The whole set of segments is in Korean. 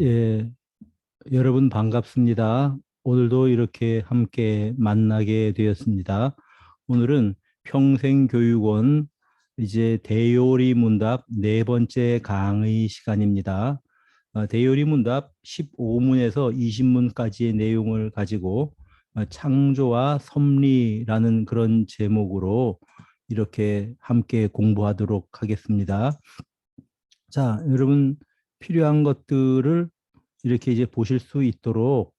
예, 여러분 반갑습니다. 오늘도 이렇게 함께 만나게 되었습니다. 오늘은 평생교육원 이제 대요리 문답 네 번째 강의 시간입니다. 대요리 문답 15문에서 20문까지의 내용을 가지고 창조와 섭리라는 그런 제목으로 이렇게 함께 공부하도록 하겠습니다. 자, 여러분 필요한 것들을 이렇게 이제 보실 수 있도록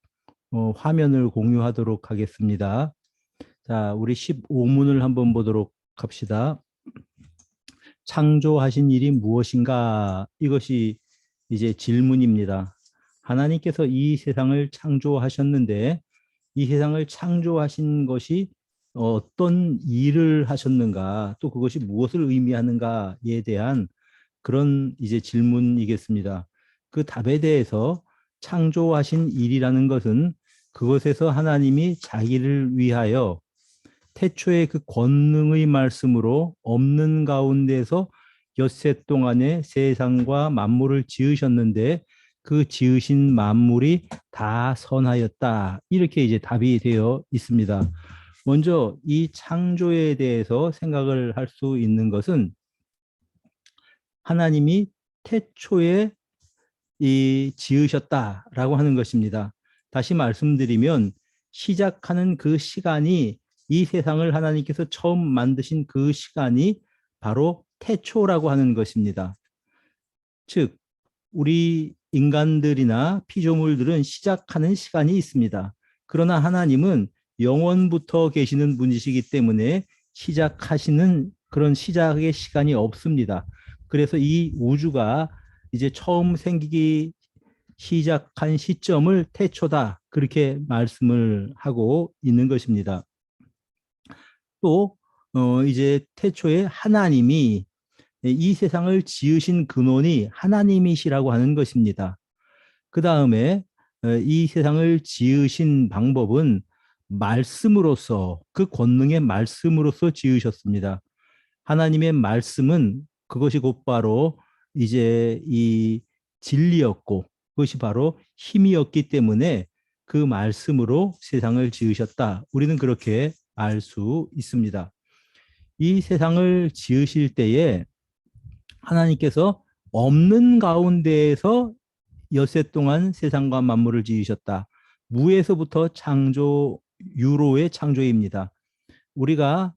화면을 공유하도록 하겠습니다. 자, 우리 15문을 한번 보도록 합시다. 창조하신 일이 무엇인가? 이것이 이제 질문입니다. 하나님께서 이 세상을 창조하셨는데 이 세상을 창조하신 것이 어떤 일을 하셨는가? 또 그것이 무엇을 의미하는가에 대한 그런 이제 질문이겠습니다. 그 답에 대해서 창조하신 일이라는 것은 그것에서 하나님이 자기를 위하여 태초의 그 권능의 말씀으로 없는 가운데서 엿새 동안에 세상과 만물을 지으셨는데 그 지으신 만물이 다 선하였다. 이렇게 이제 답이 되어 있습니다. 먼저 이 창조에 대해서 생각을 할 수 있는 것은 하나님이 태초에 이 지으셨다라고 하는 것입니다. 다시 말씀드리면 시작하는 그 시간이 이 세상을 하나님께서 처음 만드신 그 시간이 바로 태초라고 하는 것입니다. 즉 우리 인간들이나 피조물들은 시작하는 시간이 있습니다. 그러나 하나님은 영원부터 계시는 분이시기 때문에 시작하시는 그런 시작의 시간이 없습니다. 그래서 이 우주가 이제 처음 생기기 시작한 시점을 태초다. 그렇게 말씀을 하고 있는 것입니다. 또 이제 태초에 하나님이 이 세상을 지으신 근원이 하나님이시라고 하는 것입니다. 그 다음에 이 세상을 지으신 방법은 말씀으로서 그 권능의 말씀으로서 지으셨습니다. 하나님의 말씀은 그것이 곧바로 이제 이 진리였고 그것이 바로 힘이었기 때문에 그 말씀으로 세상을 지으셨다. 우리는 그렇게 알 수 있습니다. 이 세상을 지으실 때에 하나님께서 없는 가운데에서 엿새 동안 세상과 만물을 지으셨다. 무에서부터 창조, 유로의 창조입니다. 우리가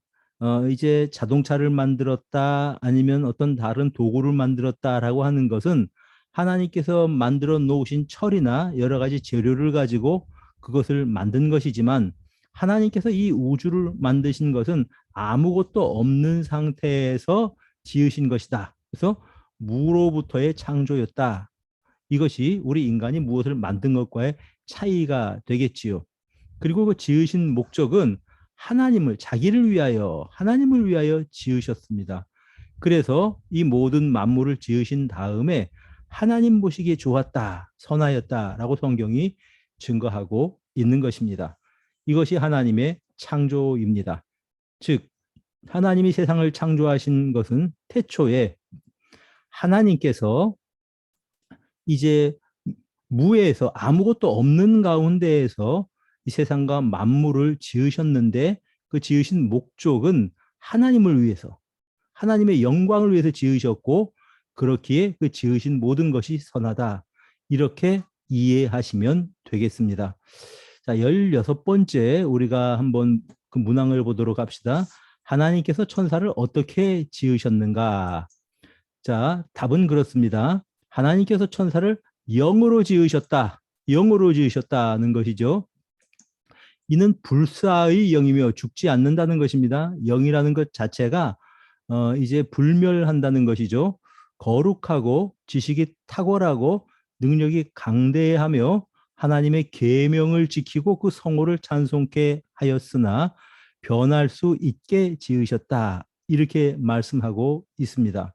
이제 자동차를 만들었다 아니면 어떤 다른 도구를 만들었다라고 하는 것은 하나님께서 만들어 놓으신 철이나 여러 가지 재료를 가지고 그것을 만든 것이지만 하나님께서 이 우주를 만드신 것은 아무것도 없는 상태에서 지으신 것이다. 그래서 무로부터의 창조였다. 이것이 우리 인간이 무엇을 만든 것과의 차이가 되겠지요. 그리고 그 지으신 목적은 하나님을 위하여 지으셨습니다. 그래서 이 모든 만물을 지으신 다음에 하나님 보시기에 좋았다, 선하였다라고 성경이 증거하고 있는 것입니다. 이것이 하나님의 창조입니다. 즉, 하나님이 세상을 창조하신 것은 태초에 하나님께서 이제 무에서 아무것도 없는 가운데에서 이 세상과 만물을 지으셨는데 그 지으신 목적은 하나님을 위해서 하나님의 영광을 위해서 지으셨고 그렇기에 그 지으신 모든 것이 선하다. 이렇게 이해하시면 되겠습니다. 자, 16번째 우리가 한번 그 문항을 보도록 합시다. 하나님께서 천사를 어떻게 지으셨는가? 자, 답은 그렇습니다. 하나님께서 천사를 영으로 지으셨다. 영으로 지으셨다는 것이죠. 이는 불사의 영이며 죽지 않는다는 것입니다. 영이라는 것 자체가 이제 불멸한다는 것이죠. 거룩하고 지식이 탁월하고 능력이 강대하며 하나님의 계명을 지키고 그 성호를 찬송케 하였으나 변할 수 있게 지으셨다. 이렇게 말씀하고 있습니다.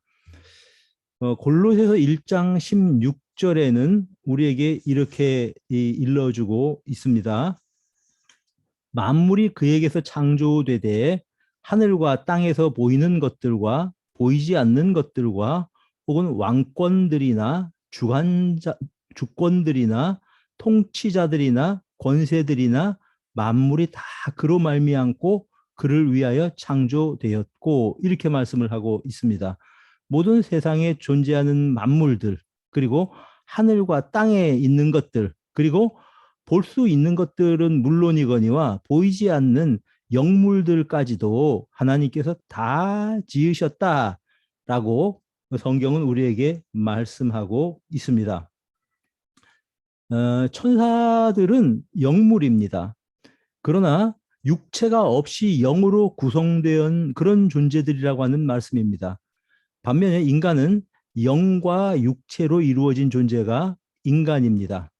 골로새서 1장 16절에는 우리에게 이렇게 일러주고 있습니다. 만물이 그에게서 창조되되 하늘과 땅에서 보이는 것들과 보이지 않는 것들과 혹은 왕권들이나 주권들이나 통치자들이나 권세들이나 만물이 다 그로 말미암고 그를 위하여 창조되었고 이렇게 말씀을 하고 있습니다. 모든 세상에 존재하는 만물들 그리고 하늘과 땅에 있는 것들 그리고 볼 수 있는 것들은 물론이거니와 보이지 않는 영물들까지도 하나님께서 다 지으셨다라고 성경은 우리에게 말씀하고 있습니다. 천사들은 영물입니다. 그러나 육체가 없이 영으로 구성된 그런 존재들이라고 하는 말씀입니다. 반면에 인간은 영과 육체로 이루어진 존재가 인간입니다.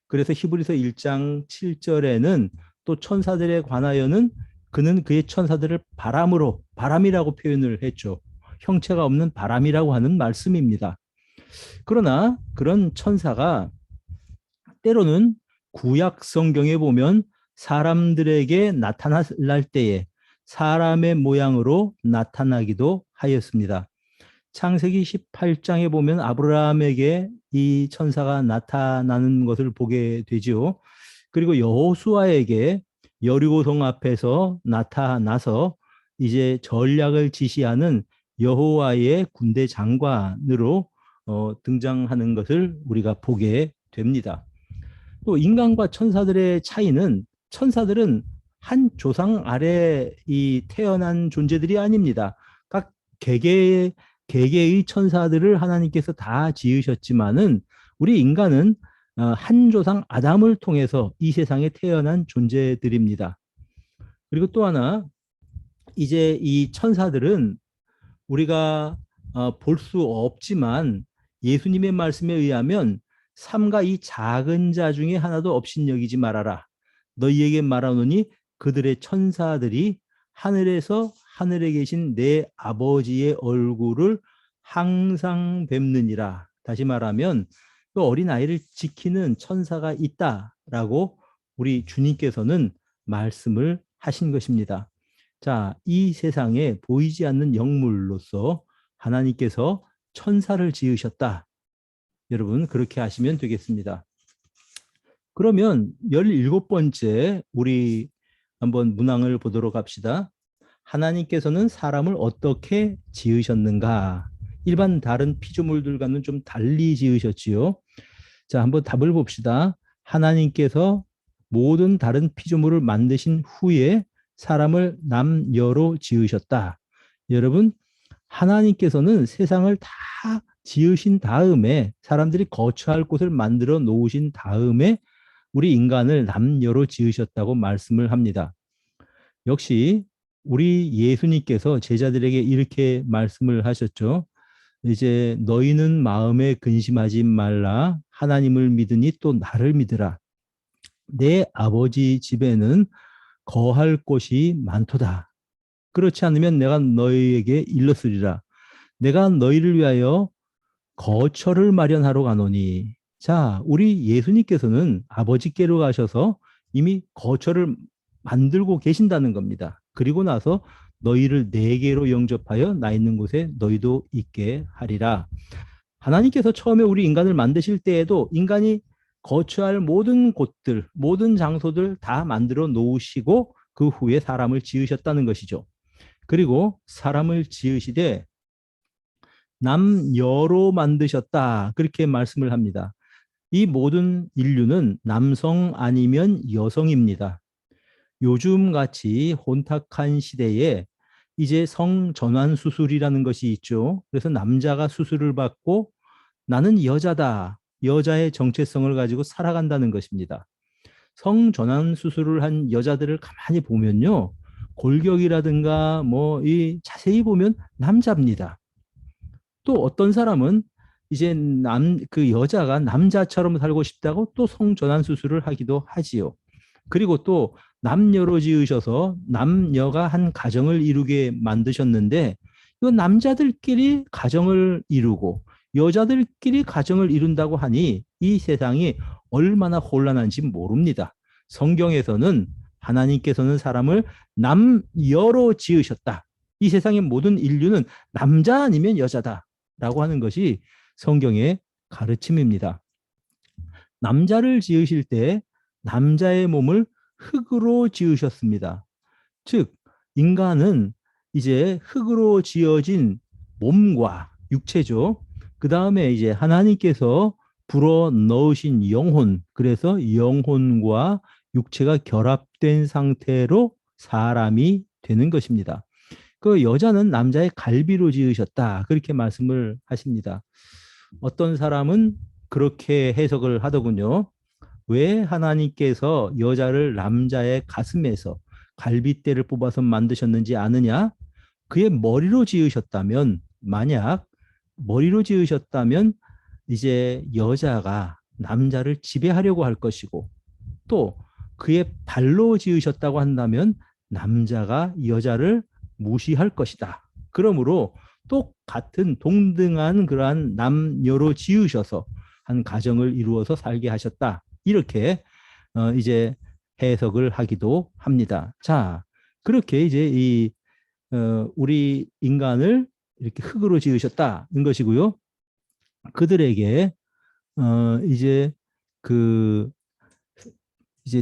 그래서 히브리서 1장 7절에는 또 천사들에 관하여는 그는 그의 천사들을 바람이라고 표현을 했죠. 형체가 없는 바람이라고 하는 말씀입니다. 그러나 그런 천사가 때로는 구약 성경에 보면 사람들에게 나타날 때에 사람의 모양으로 나타나기도 하였습니다. 창세기 18장에 보면 아브라함에게 이 천사가 나타나는 것을 보게 되죠. 그리고 여호수아에게 여리고성 앞에서 나타나서 이제 전략을 지시하는 여호와의 군대 장관으로 등장하는 것을 우리가 보게 됩니다. 또 인간과 천사들의 차이는 천사들은 한 조상 아래 이 태어난 존재들이 아닙니다. 각 개개의 천사들을 하나님께서 다 지으셨지만은 우리 인간은 한 조상 아담을 통해서 이 세상에 태어난 존재들입니다. 그리고 또 하나 이제 이 천사들은 우리가 볼 수 없지만 예수님의 말씀에 의하면 삼가 이 작은 자 중에 하나도 업신여기지 말아라. 너희에게 말하노니 그들의 천사들이 하늘에서 하늘에 계신 내 아버지의 얼굴을 항상 뵙느니라. 다시 말하면 그 어린아이를 지키는 천사가 있다라고 우리 주님께서는 말씀을 하신 것입니다. 자, 이 세상에 보이지 않는 영물로서 하나님께서 천사를 지으셨다. 여러분 그렇게 하시면 되겠습니다. 그러면 17번째 우리 한번 문항을 보도록 합시다. 하나님께서는 사람을 어떻게 지으셨는가? 일반 다른 피조물들과는 좀 달리 지으셨지요. 자, 한번 답을 봅시다. 하나님께서 모든 다른 피조물을 만드신 후에 사람을 남녀로 지으셨다. 여러분, 하나님께서는 세상을 다 지으신 다음에 사람들이 거처할 곳을 만들어 놓으신 다음에 우리 인간을 남녀로 지으셨다고 말씀을 합니다. 역시 우리 예수님께서 제자들에게 이렇게 말씀을 하셨죠. 이제 너희는 마음에 근심하지 말라. 하나님을 믿으니 또 나를 믿으라. 내 아버지 집에는 거할 곳이 많도다. 그렇지 않으면 내가 너희에게 일렀으리라. 내가 너희를 위하여 거처를 마련하러 가노니. 자, 우리 예수님께서는 아버지께로 가셔서 이미 거처를 만들고 계신다는 겁니다. 그리고 나서 너희를 내게로 영접하여 나 있는 곳에 너희도 있게 하리라. 하나님께서 처음에 우리 인간을 만드실 때에도 인간이 거처할 모든 곳들, 모든 장소들 다 만들어 놓으시고 그 후에 사람을 지으셨다는 것이죠. 그리고 사람을 지으시되 남여로 만드셨다. 그렇게 말씀을 합니다. 이 모든 인류는 남성 아니면 여성입니다. 요즘 같이 혼탁한 시대에 이제 성전환 수술이라는 것이 있죠. 그래서 남자가 수술을 받고 나는 여자다. 여자의 정체성을 가지고 살아간다는 것입니다. 성전환 수술을 한 여자들을 가만히 보면요. 골격이라든가 뭐 이 자세히 보면 남자입니다. 또 어떤 사람은 이제 그 여자가 남자처럼 살고 싶다고 또 성전환 수술을 하기도 하지요. 그리고 또 남녀로 지으셔서 남녀가 한 가정을 이루게 만드셨는데 이 남자들끼리 가정을 이루고 여자들끼리 가정을 이룬다고 하니 이 세상이 얼마나 혼란한지 모릅니다. 성경에서는 하나님께서는 사람을 남여로 지으셨다. 이 세상의 모든 인류는 남자 아니면 여자다라고 하는 것이 성경의 가르침입니다. 남자를 지으실 때 남자의 몸을 흙으로 지으셨습니다. 즉, 인간은 이제 흙으로 지어진 몸과 육체죠. 그 다음에 이제 하나님께서 불어 넣으신 영혼, 그래서 영혼과 육체가 결합된 상태로 사람이 되는 것입니다. 그 여자는 남자의 갈비로 지으셨다. 그렇게 말씀을 하십니다. 어떤 사람은 그렇게 해석을 하더군요. 왜 하나님께서 여자를 남자의 가슴에서 갈빗대를 뽑아서 만드셨는지 아느냐? 그의 머리로 지으셨다면, 만약 머리로 지으셨다면 이제 여자가 남자를 지배하려고 할 것이고, 또 그의 발로 지으셨다고 한다면 남자가 여자를 무시할 것이다. 그러므로 똑같은 동등한 그러한 남녀로 지으셔서 한 가정을 이루어서 살게 하셨다. 이렇게 이제 해석을 하기도 합니다. 자, 그렇게 이제 이 우리 인간을 이렇게 흙으로 지으셨다는 것이고요. 그들에게 이제 그 이제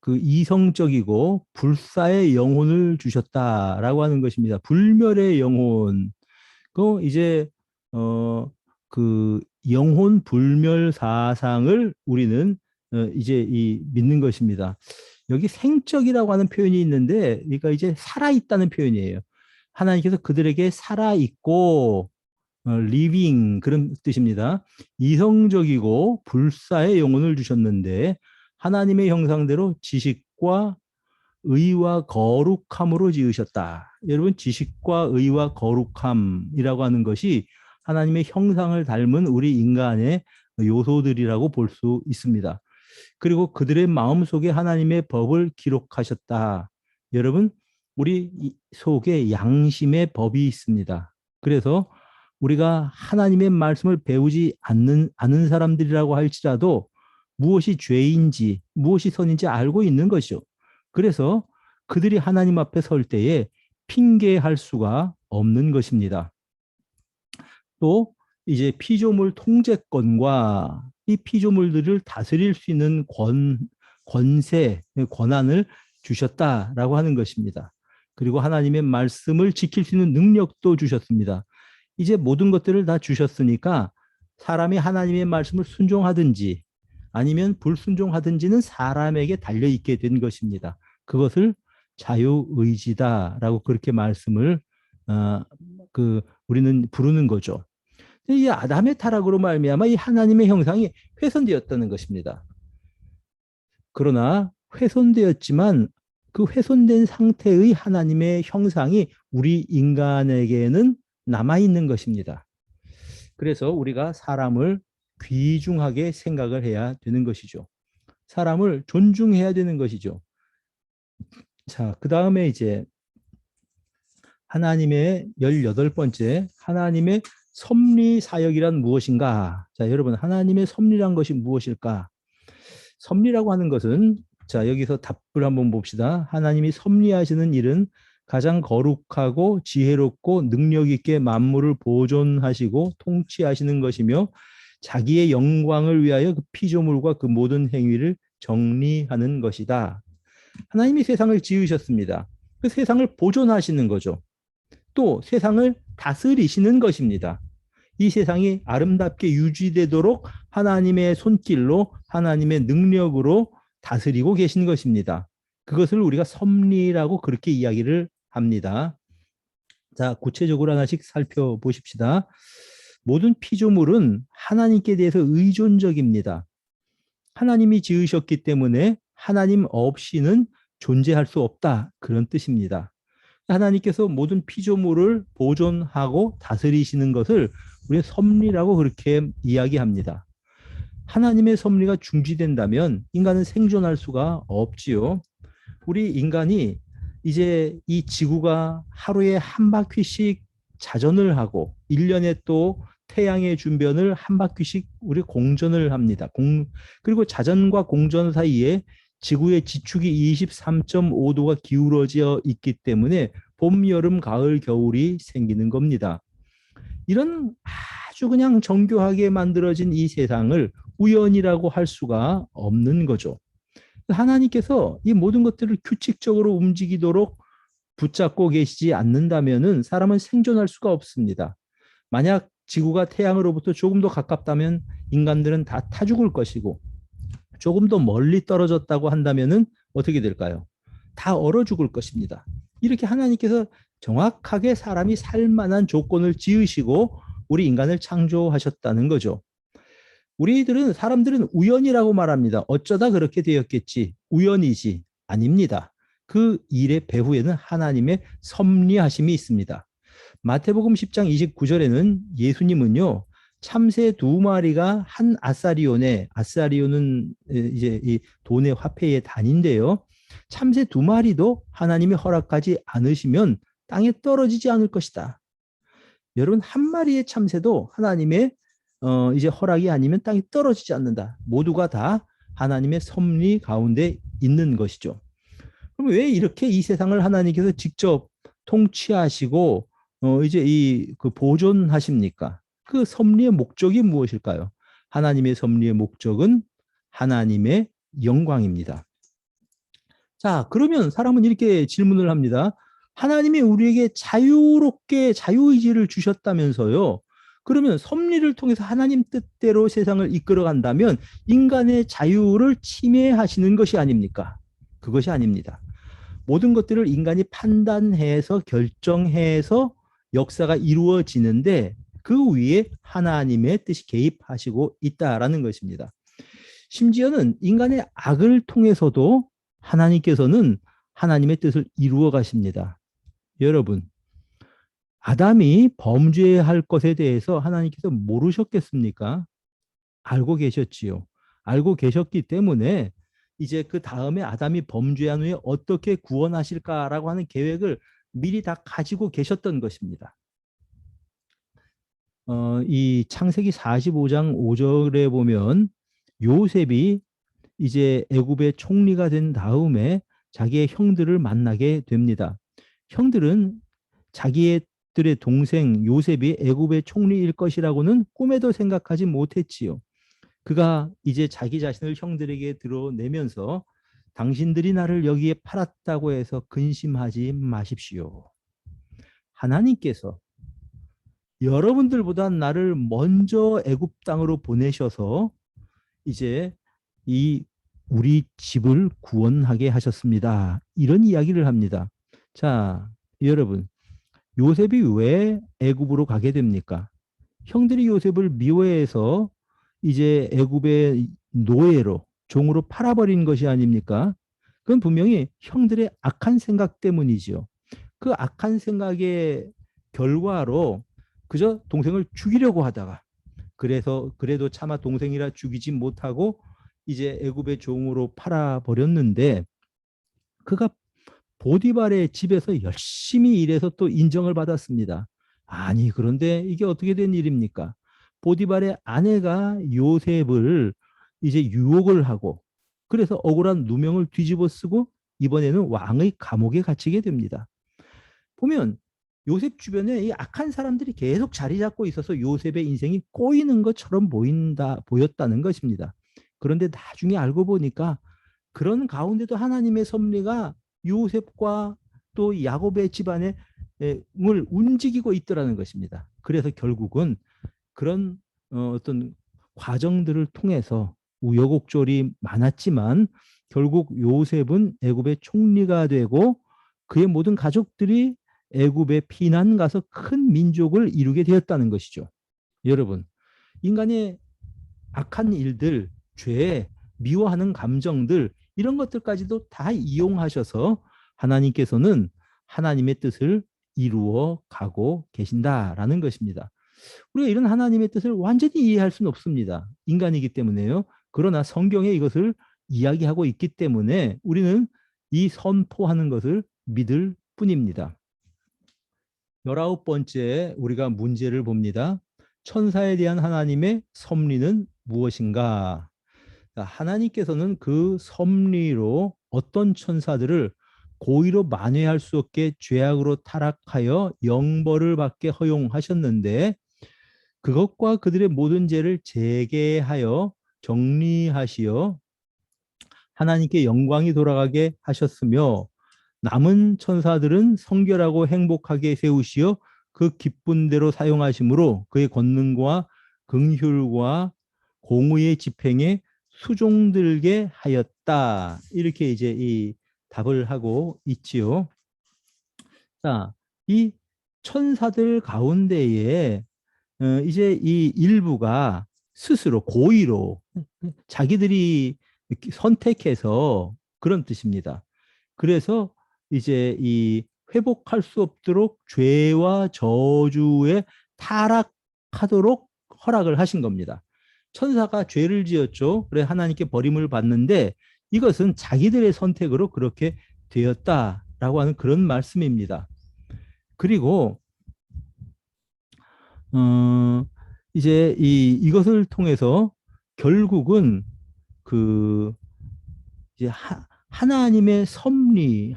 그 이성적이고 불사의 영혼을 주셨다라고 하는 것입니다. 불멸의 영혼. 그 이제 그 영혼 불멸 사상을 우리는 이제 이 믿는 것입니다. 여기 생적이라고 하는 표현이 있는데, 그러니까 이제 살아 있다는 표현이에요. 하나님께서 그들에게 살아 있고 리빙 그런 뜻입니다. 이성적이고 불사의 영혼을 주셨는데 하나님의 형상대로 지식과 의와 거룩함으로 지으셨다. 여러분, 지식과 의와 거룩함이라고 하는 것이 하나님의 형상을 닮은 우리 인간의 요소들이라고 볼 수 있습니다. 그리고 그들의 마음속에 하나님의 법을 기록하셨다. 여러분, 우리 속에 양심의 법이 있습니다. 그래서 우리가 하나님의 말씀을 배우지 않는 사람들이라고 할지라도 무엇이 죄인지 무엇이 선인지 알고 있는 것이죠. 그래서 그들이 하나님 앞에 설 때에 핑계할 수가 없는 것입니다. 또 이제 피조물 통제권과 이 피조물들을 다스릴 수 있는 권세, 권한을 주셨다라고 하는 것입니다. 그리고 하나님의 말씀을 지킬 수 있는 능력도 주셨습니다. 이제 모든 것들을 다 주셨으니까 사람이 하나님의 말씀을 순종하든지 아니면 불순종하든지는 사람에게 달려있게 된 것입니다. 그것을 자유의지다라고 그렇게 말씀을 우리는 부르는 거죠. 이 아담의 타락으로 말미암아 이 하나님의 형상이 훼손되었다는 것입니다. 그러나 훼손되었지만 그 훼손된 상태의 하나님의 형상이 우리 인간에게는 남아있는 것입니다. 그래서 우리가 사람을 귀중하게 생각을 해야 되는 것이죠. 사람을 존중해야 되는 것이죠. 자, 그 다음에 이제 하나님의 18번째, 하나님의 섭리 사역이란 무엇인가? 자, 여러분, 하나님의 섭리란 것이 무엇일까? 섭리라고 하는 것은, 자, 여기서 답을 한번 봅시다. 하나님이 섭리하시는 일은 가장 거룩하고 지혜롭고 능력 있게 만물을 보존하시고 통치하시는 것이며 자기의 영광을 위하여 그 피조물과 그 모든 행위를 정리하는 것이다. 하나님이 세상을 지으셨습니다. 그 세상을 보존하시는 거죠. 또 세상을 다스리시는 것입니다. 이 세상이 아름답게 유지되도록 하나님의 손길로 하나님의 능력으로 다스리고 계신 것입니다. 그것을 우리가 섭리라고 그렇게 이야기를 합니다. 자, 구체적으로 하나씩 살펴보십시다. 모든 피조물은 하나님께 대해서 의존적입니다. 하나님이 지으셨기 때문에 하나님 없이는 존재할 수 없다. 그런 뜻입니다. 하나님께서 모든 피조물을 보존하고 다스리시는 것을 우리가 섭리라고 그렇게 이야기합니다. 하나님의 섭리가 중지된다면 인간은 생존할 수가 없지요. 우리 인간이 이제 이 지구가 하루에 한 바퀴씩 자전을 하고 1년에 또 태양의 준변을 한 바퀴씩 우리 공전을 합니다. 그리고 자전과 공전 사이에 지구의 지축이 23.5도가 기울어져 있기 때문에 봄, 여름, 가을, 겨울이 생기는 겁니다. 이런 아주 그냥 정교하게 만들어진 이 세상을 우연이라고 할 수가 없는 거죠. 하나님께서 이 모든 것들을 규칙적으로 움직이도록 붙잡고 계시지 않는다면은 사람은 생존할 수가 없습니다. 만약 지구가 태양으로부터 조금 더 가깝다면 인간들은 다 타 죽을 것이고, 조금 더 멀리 떨어졌다고 한다면은 어떻게 될까요? 다 얼어 죽을 것입니다. 이렇게 하나님께서 정확하게 사람이 살 만한 조건을 지으시고 우리 인간을 창조하셨다는 거죠. 사람들은 우연이라고 말합니다. 어쩌다 그렇게 되었겠지. 우연이지. 아닙니다. 그 일의 배후에는 하나님의 섭리하심이 있습니다. 마태복음 10장 29절에는 예수님은요, 참새 두 마리가 한 아사리온에, 아사리온은 이제 이 돈의 화폐의 단인데요. 참새 두 마리도 하나님이 허락하지 않으시면 땅에 떨어지지 않을 것이다. 여러분, 한 마리의 참새도 하나님의 이제 허락이 아니면 땅에 떨어지지 않는다. 모두가 다 하나님의 섭리 가운데 있는 것이죠. 그럼 왜 이렇게 이 세상을 하나님께서 직접 통치하시고 이제 그 보존하십니까? 그 섭리의 목적이 무엇일까요? 하나님의 섭리의 목적은 하나님의 영광입니다. 자, 그러면 사람은 이렇게 질문을 합니다. 하나님이 우리에게 자유롭게 자유의지를 주셨다면서요. 그러면 섭리를 통해서 하나님 뜻대로 세상을 이끌어 간다면 인간의 자유를 침해하시는 것이 아닙니까? 그것이 아닙니다. 모든 것들을 인간이 판단해서 결정해서 역사가 이루어지는데 그 위에 하나님의 뜻이 개입하시고 있다라는 것입니다. 심지어는 인간의 악을 통해서도 하나님께서는 하나님의 뜻을 이루어 가십니다. 여러분, 아담이 범죄할 것에 대해서 하나님께서 모르셨겠습니까? 알고 계셨지요. 알고 계셨기 때문에 이제 그 다음에 아담이 범죄한 후에 어떻게 구원하실까라고 하는 계획을 미리 다 가지고 계셨던 것입니다. 이 창세기 45장 5절에 보면 요셉이 이제 애굽의 총리가 된 다음에 자기의 형들을 만나게 됩니다. 형들은 자기들의 동생 요셉이 애굽의 총리일 것이라고는 꿈에도 생각하지 못했지요. 그가 이제 자기 자신을 형들에게 드러내면서 당신들이 나를 여기에 팔았다고 해서 근심하지 마십시오. 하나님께서 여러분들보다 나를 먼저 애굽 땅으로 보내셔서 이제 이 우리 집을 구원하게 하셨습니다. 이런 이야기를 합니다. 자, 여러분, 요셉이 왜 애굽으로 가게 됩니까? 형들이 요셉을 미워해서 이제 애굽의 노예로 종으로 팔아버린 것이 아닙니까? 그건 분명히 형들의 악한 생각 때문이지요. 그 악한 생각의 결과로 그저 동생을 죽이려고 하다가 그래도 차마 동생이라 죽이지 못하고 이제 애굽의 종으로 팔아버렸는데 그가 보디발의 집에서 열심히 일해서 또 인정을 받았습니다. 아니, 그런데 이게 어떻게 된 일입니까? 보디발의 아내가 요셉을 이제 유혹을 하고 그래서 억울한 누명을 뒤집어 쓰고 이번에는 왕의 감옥에 갇히게 됩니다. 보면 요셉 주변에 이 악한 사람들이 계속 자리 잡고 있어서 요셉의 인생이 꼬이는 것처럼 보였다는 것입니다. 그런데 나중에 알고 보니까 그런 가운데도 하나님의 섭리가 요셉과 또 야곱의 집안을 움직이고 있더라는 것입니다. 그래서 결국은 그런 어떤 과정들을 통해서 우여곡절이 많았지만 결국 요셉은 애굽의 총리가 되고 그의 모든 가족들이 애굽에 피난 가서 큰 민족을 이루게 되었다는 것이죠. 여러분, 인간의 악한 일들, 죄, 미워하는 감정들 이런 것들까지도 다 이용하셔서 하나님께서는 하나님의 뜻을 이루어 가고 계신다라는 것입니다. 우리가 이런 하나님의 뜻을 완전히 이해할 수는 없습니다. 인간이기 때문에요. 그러나 성경에 이것을 이야기하고 있기 때문에 우리는 이 선포하는 것을 믿을 뿐입니다. 19번째 우리가 문제를 봅니다. 천사에 대한 하나님의 섭리는 무엇인가? 하나님께서는 그 섭리로 어떤 천사들을 고의로 만회할 수 없게 죄악으로 타락하여 영벌을 받게 허용하셨는데 그것과 그들의 모든 죄를 재개하여 정리하시어 하나님께 영광이 돌아가게 하셨으며 남은 천사들은 성결하고 행복하게 세우시어 그 기쁜 대로 사용하심으로 그의 권능과 긍휼과 공의의 집행에 수종들게 하였다. 이렇게 이제 이 답을 하고 있지요. 자, 이 천사들 가운데에 이제 이 일부가 스스로 고의로 자기들이 선택해서 그런 뜻입니다. 그래서 이제 이 회복할 수 없도록 죄와 저주에 타락하도록 허락을 하신 겁니다. 천사가 죄를 지었죠. 그래 하나님께 버림을 받는데 이것은 자기들의 선택으로 그렇게 되었다라고 하는 그런 말씀입니다. 그리고 어, 이제 이것을 통해서 결국은 그 이제 하나님의 섭리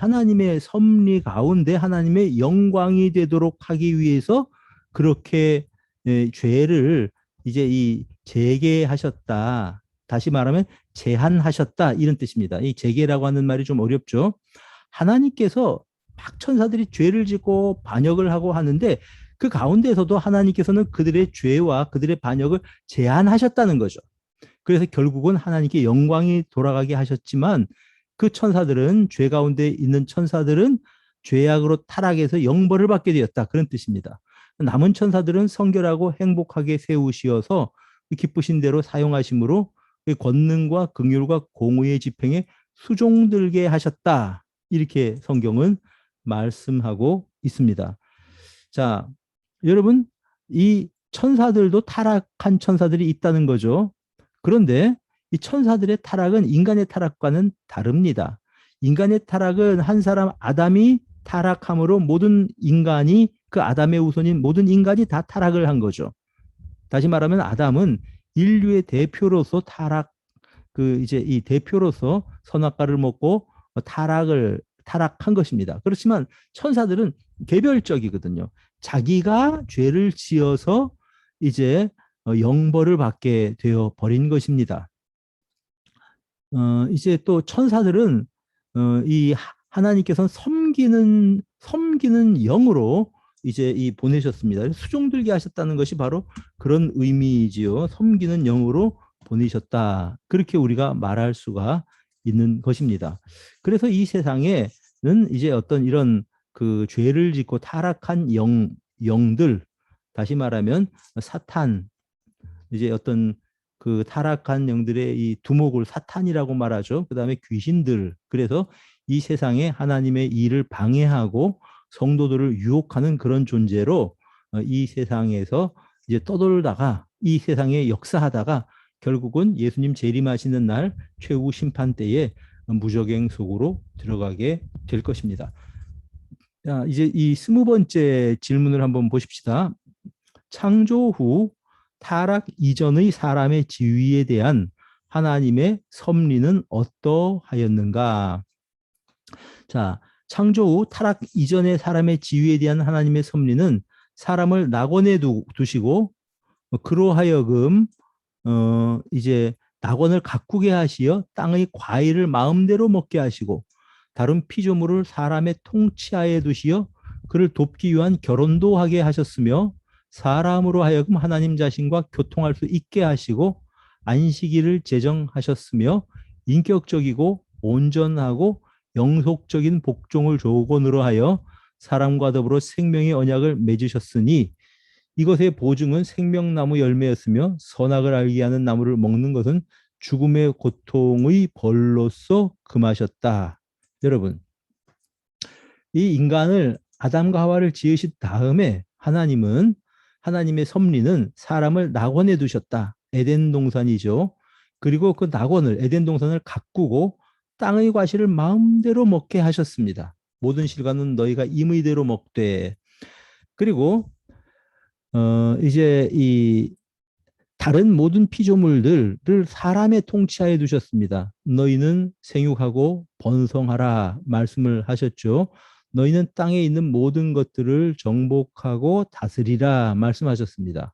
가운데 하나님의 영광이 되도록 하기 위해서 그렇게 죄를 이제 이 재개하셨다. 다시 말하면 제한하셨다 이런 뜻입니다. 이 재개라고 하는 말이 좀 어렵죠. 하나님께서 막 천사들이 죄를 짓고 반역을 하고 하는데 그 가운데서도 하나님께서는 그들의 죄와 그들의 반역을 제한하셨다는 거죠. 그래서 결국은 하나님께 영광이 돌아가게 하셨지만 그 천사들은 죄 가운데 있는 천사들은 죄악으로 타락해서 영벌을 받게 되었다. 그런 뜻입니다. 남은 천사들은 성결하고 행복하게 세우시어서 기쁘신 대로 사용하심으로 권능과 긍휼과 공의의 집행에 수종들게 하셨다. 이렇게 성경은 말씀하고 있습니다. 자, 여러분, 이 천사들도 타락한 천사들이 있다는 거죠. 그런데 이 천사들의 타락은 인간의 타락과는 다릅니다. 인간의 타락은 한 사람 아담이 타락함으로 모든 인간이 그 아담의 후손인 모든 인간이 다 타락을 한 거죠. 다시 말하면 아담은 인류의 대표로서 그 이제 이 대표로서 선악과를 먹고 타락한 것입니다. 그렇지만 천사들은 개별적이거든요. 자기가 죄를 지어서 이제 영벌을 받게 되어 버린 것입니다. 이제 또 천사들은 이 하나님께서는 섬기는 영으로 이제 이 보내셨습니다. 수종들게 하셨다는 것이 바로 그런 의미이지요. 섬기는 영으로 보내셨다. 그렇게 우리가 말할 수가 있는 것입니다. 그래서 이 세상에는 이제 어떤 이런 그 죄를 짓고 타락한 영들, 다시 말하면 사탄, 이제 어떤 그 타락한 영들의 이 두목을 사탄이라고 말하죠. 그 다음에 귀신들. 그래서 이 세상에 하나님의 일을 방해하고 성도들을 유혹하는 그런 존재로 이 세상에서 이제 떠돌다가 이 세상에 역사하다가 결국은 예수님 재림하시는 날 최후 심판 때에 무저갱 속으로 들어가게 될 것입니다. 자, 이제 이 20번째 질문을 한번 보십시다. 창조 후 타락 이전의 사람의 지위에 대한 하나님의 섭리는 어떠하였는가? 자, 창조 후 타락 이전의 사람의 지위에 대한 하나님의 섭리는 사람을 낙원에 두시고 그로 하여금 이제 낙원을 가꾸게 하시어 땅의 과일을 마음대로 먹게 하시고 다른 피조물을 사람의 통치하에 두시어 그를 돕기 위한 결혼도 하게 하셨으며 사람으로 하여금 하나님 자신과 교통할 수 있게 하시고 안식일을 제정하셨으며 인격적이고 온전하고 영속적인 복종을 조건으로 하여 사람과 더불어 생명의 언약을 맺으셨으니 이것의 보증은 생명나무 열매였으며 선악을 알게 하는 나무를 먹는 것은 죽음의 고통의 벌로서 금하셨다. 여러분, 이 인간을 아담과 하와를 지으신 다음에 하나님은 하나님의 섭리는 사람을 낙원에 두셨다. 에덴 동산이죠. 그리고 그 낙원을 에덴 동산을 가꾸고 땅의 과실을 마음대로 먹게 하셨습니다. 모든 실과는 너희가 임의대로 먹되. 그리고 이제 이 다른 모든 피조물들을 사람의 통치하에 두셨습니다. 너희는 생육하고 번성하라 말씀을 하셨죠. 너희는 땅에 있는 모든 것들을 정복하고 다스리라 말씀하셨습니다.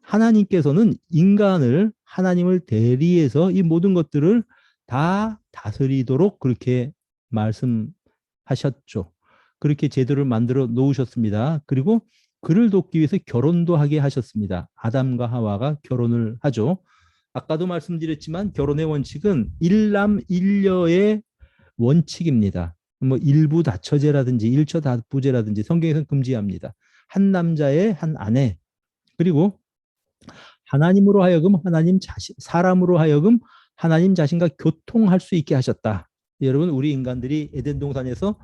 하나님께서는 인간을 하나님을 대리해서 이 모든 것들을 다 다스리도록 그렇게 말씀하셨죠. 그렇게 제도를 만들어 놓으셨습니다. 그리고 그를 돕기 위해서 결혼도 하게 하셨습니다. 아담과 하와가 결혼을 하죠. 아까도 말씀드렸지만 결혼의 원칙은 일남 일녀의 원칙입니다. 뭐 일부 다처제라든지 일처 다부제라든지 성경에서는 금지합니다. 한 남자의 한 아내, 그리고 하나님으로 하여금 하나님 자신, 사람으로 하여금 하나님 자신과 교통할 수 있게 하셨다. 여러분, 우리 인간들이 에덴 동산에서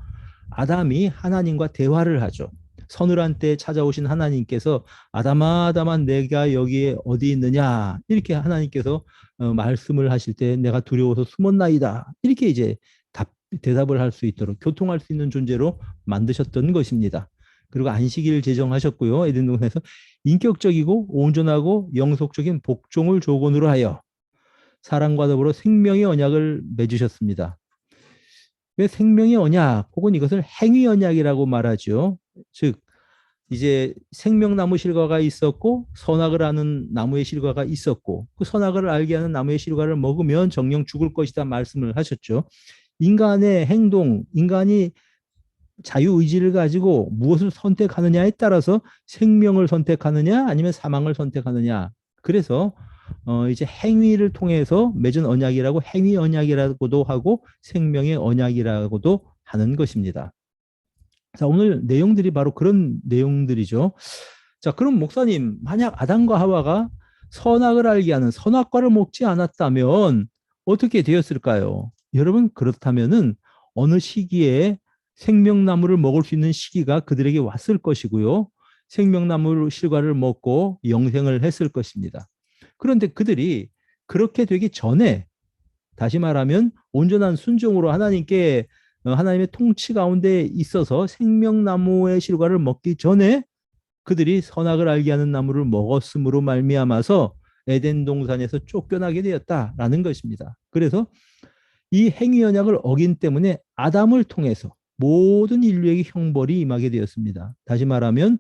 아담이 하나님과 대화를 하죠. 서늘한 때 찾아오신 하나님께서 아담아, 아담아, 내가 여기에 어디 있느냐, 이렇게 하나님께서 말씀을 하실 때 내가 두려워서 숨었나이다, 이렇게 이제 대답을 할 수 있도록 교통할 수 있는 존재로 만드셨던 것입니다. 그리고 안식일을 제정하셨고요. 에덴 동산에서 인격적이고 온전하고 영속적인 복종을 조건으로 하여 사랑과 더불어 생명의 언약을 맺으셨습니다. 왜 생명의 언약 혹은 이것을 행위 언약이라고 말하죠. 즉 이제 생명나무 실과가 있었고 선악을 아는 나무의 실과가 있었고 그 선악을 알게 하는 나무의 실과를 먹으면 정령 죽을 것이다 말씀을 하셨죠. 인간의 행동, 인간이 자유의지를 가지고 무엇을 선택하느냐에 따라서 생명을 선택하느냐 아니면 사망을 선택하느냐. 그래서 이제 행위를 통해서 맺은 언약이라고 행위 언약이라고도 하고 생명의 언약이라고도 하는 것입니다. 자, 오늘 내용들이 바로 그런 내용들이죠. 자, 그럼 목사님, 만약 아담과 하와가 선악을 알게 하는 선악과를 먹지 않았다면 어떻게 되었을까요? 여러분, 그렇다면은 어느 시기에 생명나무를 먹을 수 있는 시기가 그들에게 왔을 것이고요. 생명나무 실과를 먹고 영생을 했을 것입니다. 그런데 그들이 그렇게 되기 전에, 다시 말하면 온전한 순종으로 하나님께 하나님의 통치 가운데 있어서 생명나무의 실과를 먹기 전에 그들이 선악을 알게 하는 나무를 먹었음으로 말미암아서 에덴 동산에서 쫓겨나게 되었다라는 것입니다. 그래서 이 행위 언약을 어긴 때문에 아담을 통해서 모든 인류에게 형벌이 임하게 되었습니다. 다시 말하면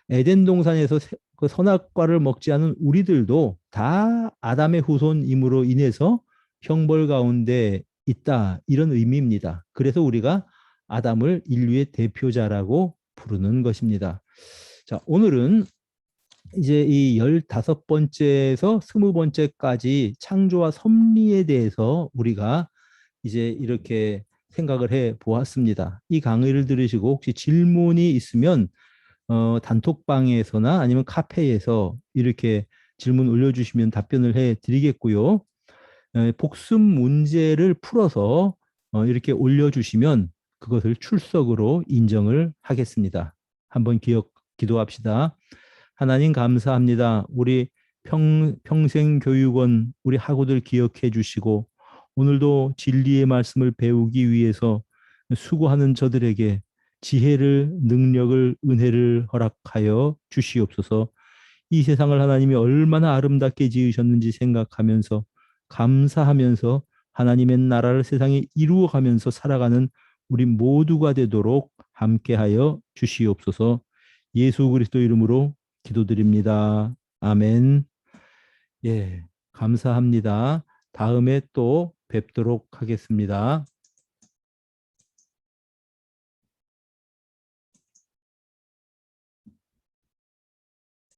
에덴 동산에서 그 선악과를 먹지 않은 우리들도 다 아담의 후손임으로 인해서 형벌 가운데 있다, 이런 의미입니다. 그래서 우리가 아담을 인류의 대표자라고 부르는 것입니다. 자, 오늘은 이제 이 15번째에서 20번째까지 창조와 섭리에 대해서 우리가 이제 이렇게 생각을 해 보았습니다. 이 강의를 들으시고 혹시 질문이 있으면 단톡방에서나 아니면 카페에서 이렇게 질문 올려주시면 답변을 해 드리겠고요. 복습 문제를 풀어서 이렇게 올려주시면 그것을 출석으로 인정을 하겠습니다. 한번 기도합시다. 하나님 감사합니다. 우리 평생교육원 우리 학우들 기억해 주시고 오늘도 진리의 말씀을 배우기 위해서 수고하는 저들에게 지혜를, 능력을, 은혜를 허락하여 주시옵소서. 이 세상을 하나님이 얼마나 아름답게 지으셨는지 생각하면서 감사하면서 하나님의 나라를 세상에 이루어가면서 살아가는 우리 모두가 되도록 함께하여 주시옵소서. 예수 그리스도 이름으로 기도드립니다. 아멘. 예, 감사합니다. 다음에 또 뵙도록 하겠습니다.